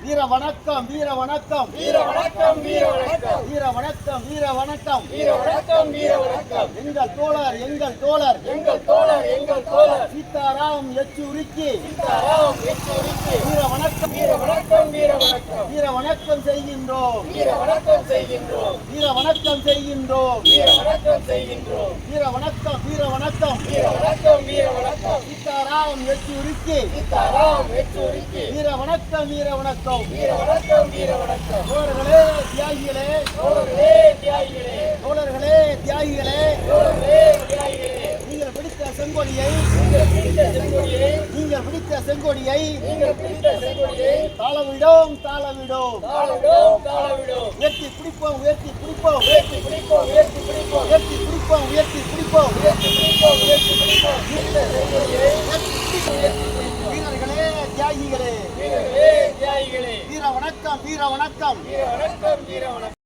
வீர வணக்கம் வீர வணக்கம் வீர வணக்கம் வீர வணக்கம் வீர வணக்கம் வீர வணக்கம் வீர வணக்கம் வீர வணக்கம் எங்கள் தோழர் எங்கள் தோழர் எங்கள் தோழர் எங்கள் தோழர் சீதாராம் யெச்சூரிக்கு சீதாராம் யெச்சூரிக்கு வீர வணக்கம் வீர வணக்கம் வீர வணக்கம் வீர வணக்கம் செய்கின்றோம் வீர வணக்கம் செய்கின்றோம் வீர வணக்கம் செய்கின்றோம் வீர வணக்கம் செய்கின்றோம் வீர வணக்கம் வீர வணக்கம் வீர வணக்கம் வீர வணக்கம் சீதாராம் யெச்சூரிக்கு சீதாராம் யெச்சூரிக்கு வீர வணக்கம் வீர வணக்கம் வீர வணக்கம் வீர வணக்கம் தோழர்களே தியாகிகளே தோழர்களே தியாகிகளே தோழர்களே தியாகிகளே தோழர்களே தியாகிகளே நீங்கள் பிடித்த செங்கொடியை நீங்கள் பிடித்த செங்கொடியை நீங்கள் பிடித்த செங்கொடியை நீங்கள் பிடித்த செங்கொடியை தாளவிடோம் தாளவிடோம் தாளவிடோம் தாளவிடோம் உயர்த்தி பிடிப்போம் உயர்த்தி பிடிப்போம் உயர்த்தி பிடிப்போம் உயர்த்தி பிடிப்போம் உயர்த்தி பிடிப்போம் உயர்த்தி பிடிப்போம் உயர்த்தி பிடிப்போம் உயர்த்தி பிடிப்போம் பிடித்த செங்கொடியை வீரர்களே தியாகிகளே வீரர்களே தியாகிகளே வீர வணக்கம் வீர வணக்கம் வீர வணக்கம் வீர வணக்கம்